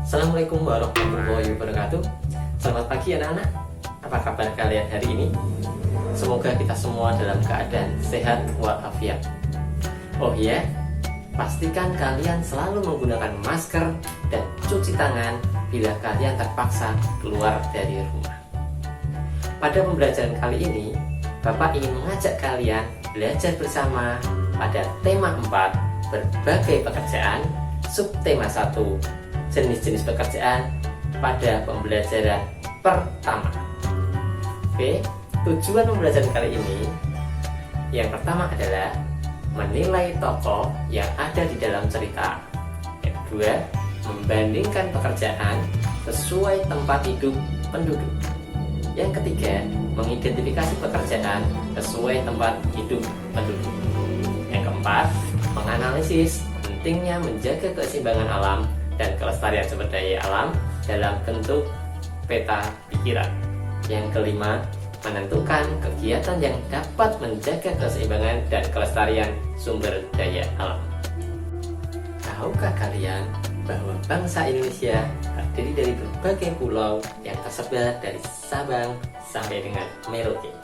Assalamualaikum warahmatullahi wabarakatuh. Selamat pagi anak-anak. Apa kabar kalian hari ini? Semoga kita semua dalam keadaan sehat walafiat. Oh iya, pastikan kalian selalu menggunakan masker dan cuci tangan bila kalian terpaksa keluar dari rumah. Pada pembelajaran kali ini, Bapak ingin mengajak kalian belajar bersama pada tema 4, berbagai pekerjaan, subtema 1, jenis-jenis pekerjaan pada pembelajaran pertama. Oke, tujuan pembelajaran kali ini yang pertama adalah menilai tokoh yang ada di dalam cerita. Yang kedua, membandingkan pekerjaan sesuai tempat hidup penduduk. Yang ketiga, mengidentifikasi pekerjaan sesuai tempat hidup penduduk. Yang keempat, menganalisis pentingnya menjaga keseimbangan alam dan kelestarian sumber daya alam dalam bentuk peta pikiran. Yang kelima, menentukan kegiatan yang dapat menjaga keseimbangan dan kelestarian sumber daya alam. Tahukah kalian bahwa bangsa Indonesia terdiri dari berbagai pulau yang tersebar dari Sabang sampai dengan Merauke,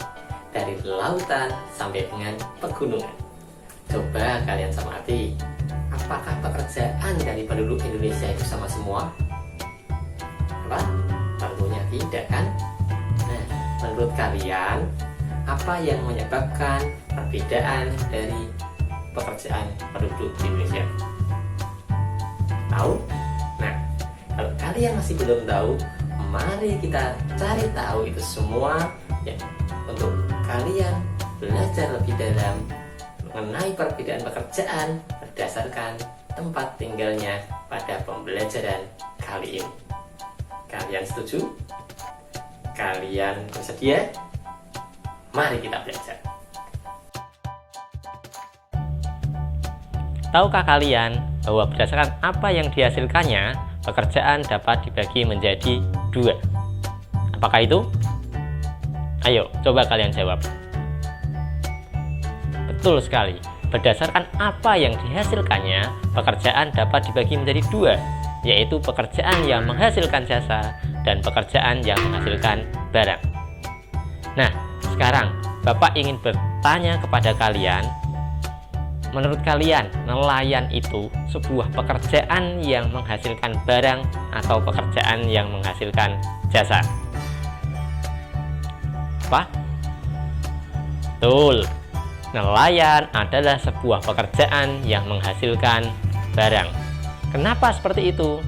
dari lautan sampai dengan pegunungan? Coba kalian cermati, apakah pekerjaan dari penduduk Indonesia itu sama semua? Apa? Tentunya tidak, kan? Nah, menurut kalian, apa yang menyebabkan perbedaan dari pekerjaan penduduk di Indonesia? Tahu? Nah, kalau kalian masih belum tahu, mari kita cari tahu itu semua ya, untuk kalian belajar lebih dalam mengenai perbedaan pekerjaan berdasarkan tempat tinggalnya pada pembelajaran kali ini. Kalian setuju? Kalian bersedia? Mari kita belajar. Tahukah kalian bahwa berdasarkan apa yang dihasilkannya, pekerjaan dapat dibagi menjadi 2? Apakah itu? Ayo, coba kalian jawab. Betul sekali. Berdasarkan apa yang dihasilkannya, pekerjaan dapat dibagi menjadi 2, yaitu pekerjaan yang menghasilkan jasa dan pekerjaan yang menghasilkan barang. Nah, sekarang Bapak ingin bertanya kepada kalian, menurut kalian nelayan itu sebuah pekerjaan yang menghasilkan barang atau pekerjaan yang menghasilkan jasa? Apa? Betul. Nelayan adalah sebuah pekerjaan yang menghasilkan barang. Kenapa seperti itu?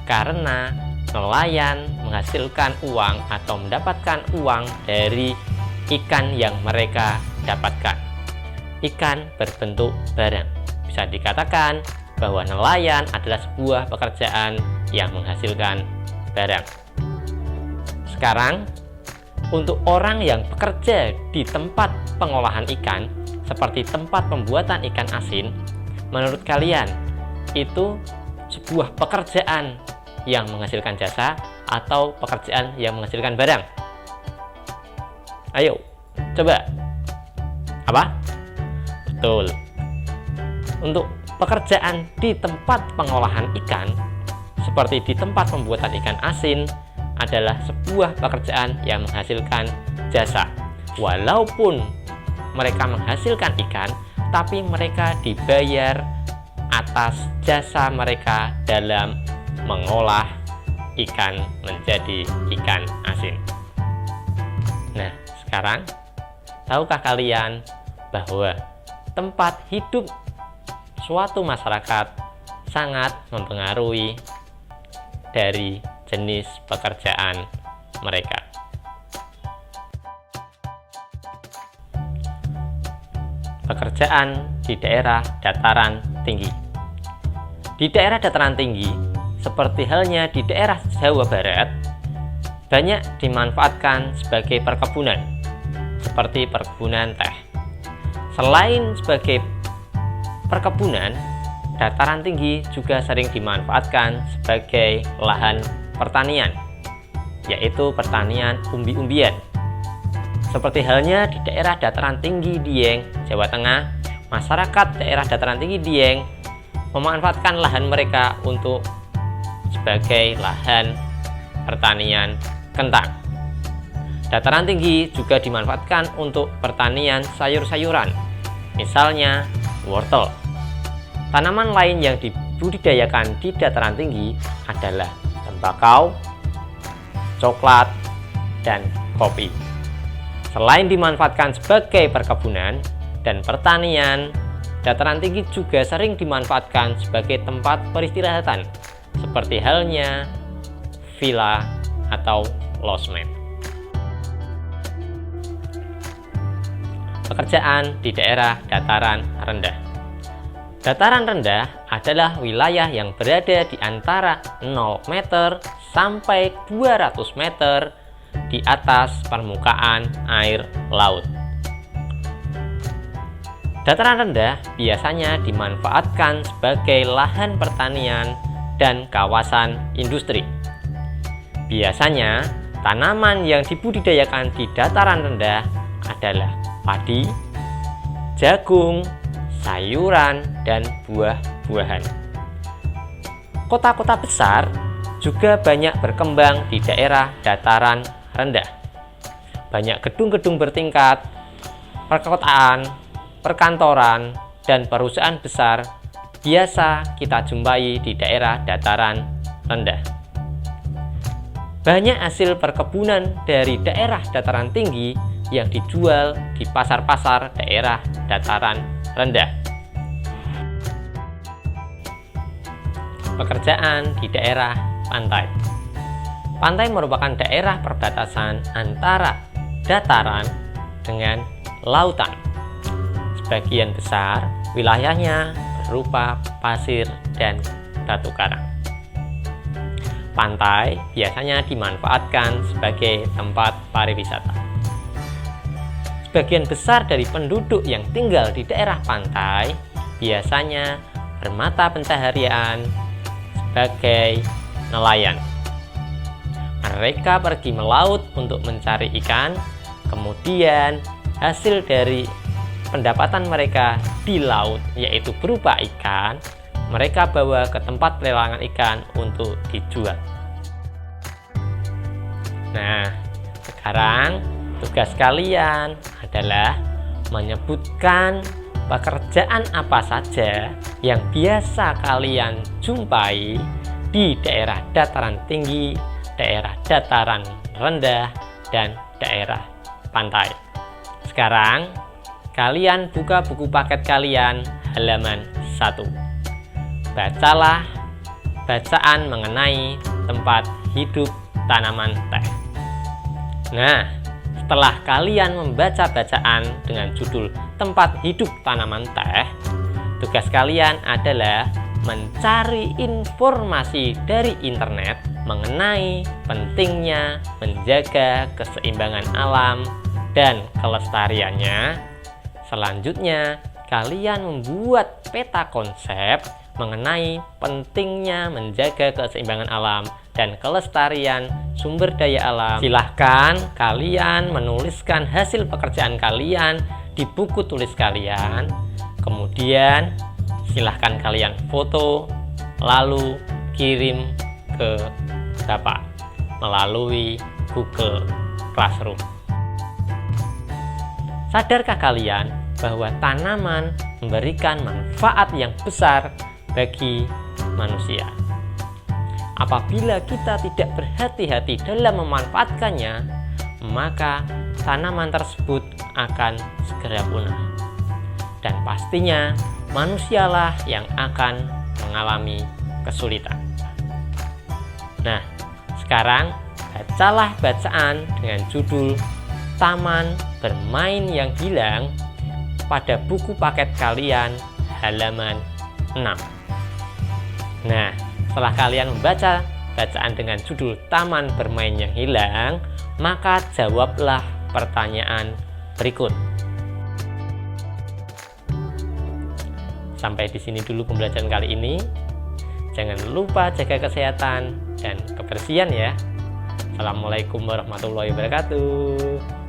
Karena nelayan menghasilkan uang atau mendapatkan uang dari ikan yang mereka dapatkan. Ikan berbentuk barang. Bisa dikatakan bahwa nelayan adalah sebuah pekerjaan yang menghasilkan barang. Sekarang, untuk orang yang bekerja di tempat pengolahan ikan, seperti tempat pembuatan ikan asin, menurut kalian itu sebuah pekerjaan yang menghasilkan jasa atau pekerjaan yang menghasilkan barang? Ayo, coba. Apa? Betul. Untuk pekerjaan di tempat pengolahan ikan, seperti di tempat pembuatan ikan asin, adalah sebuah pekerjaan yang menghasilkan jasa. Walaupun mereka menghasilkan ikan, tapi mereka dibayar atas jasa mereka dalam mengolah ikan menjadi ikan asin. Nah, sekarang tahukah kalian bahwa tempat hidup suatu masyarakat sangat mempengaruhi dari jenis pekerjaan mereka? Pekerjaan di daerah dataran tinggi. Di daerah dataran tinggi, seperti halnya di daerah Jawa Barat, banyak dimanfaatkan sebagai perkebunan, seperti perkebunan teh. Selain sebagai perkebunan, dataran tinggi juga sering dimanfaatkan sebagai lahan pertanian, yaitu pertanian umbi-umbian. Seperti halnya di daerah dataran tinggi Dieng, Jawa Tengah, masyarakat daerah dataran tinggi Dieng memanfaatkan lahan mereka untuk sebagai lahan pertanian kentang. Dataran tinggi juga dimanfaatkan untuk pertanian sayur-sayuran, misalnya wortel. Tanaman lain yang dibudidayakan di dataran tinggi adalah tembakau, coklat, dan kopi. Selain dimanfaatkan sebagai perkebunan dan pertanian, dataran tinggi juga sering dimanfaatkan sebagai tempat peristirahatan, seperti halnya villa atau losmen. Pekerjaan di daerah dataran rendah. Dataran rendah adalah wilayah yang berada di antara 0 meter sampai 200 meter di atas permukaan air laut. Dataran rendah biasanya dimanfaatkan sebagai lahan pertanian dan kawasan industri. Biasanya, tanaman yang dibudidayakan di dataran rendah adalah padi, jagung, sayuran, dan buah-buahan. Kota-kota besar juga banyak berkembang di daerah dataran rendah. Banyak gedung-gedung bertingkat, perkotaan, perkantoran, dan perusahaan besar biasa kita jumpai di daerah dataran rendah. Banyak hasil perkebunan dari daerah dataran tinggi yang dijual di pasar-pasar daerah dataran rendah. Pekerjaan di daerah pantai. Pantai merupakan daerah perbatasan antara dataran dengan lautan. Sebagian besar wilayahnya berupa pasir dan batu karang. Pantai biasanya dimanfaatkan sebagai tempat pariwisata. Sebagian besar dari penduduk yang tinggal di daerah pantai biasanya bermata pencaharian sebagai nelayan. Mereka pergi melaut untuk mencari ikan, kemudian hasil dari pendapatan mereka di laut, yaitu berupa ikan, mereka bawa ke tempat pelelangan ikan untuk dijual. Nah, sekarang tugas kalian adalah menyebutkan pekerjaan apa saja yang biasa kalian jumpai di daerah dataran tinggi, daerah dataran rendah, dan daerah pantai. Sekarang, kalian buka buku paket kalian halaman 1. Bacalah bacaan mengenai tempat hidup tanaman teh. Nah, setelah kalian membaca bacaan dengan judul tempat hidup tanaman teh, tugas kalian adalah mencari informasi dari internet mengenai pentingnya menjaga keseimbangan alam dan kelestariannya. Selanjutnya, kalian membuat peta konsep mengenai pentingnya menjaga keseimbangan alam dan kelestarian sumber daya alam. Silahkan kalian menuliskan hasil pekerjaan kalian di buku tulis kalian. Kemudian silahkan kalian foto, lalu kirim ke Bapak melalui Google Classroom. Sadarkah kalian bahwa tanaman memberikan manfaat yang besar bagi manusia? Apabila kita tidak berhati-hati dalam memanfaatkannya, maka tanaman tersebut akan segera punah. Dan pastinya manusialah yang akan mengalami kesulitan. Nah, sekarang bacalah bacaan dengan judul Taman Bermain yang Hilang pada buku paket kalian halaman 6. Nah, setelah kalian membaca bacaan dengan judul Taman Bermain yang Hilang, maka jawablah pertanyaan berikut. Sampai di sini dulu pembelajaran kali ini. Jangan lupa jaga kesehatan dan kebersihan ya. Assalamualaikum warahmatullahi wabarakatuh.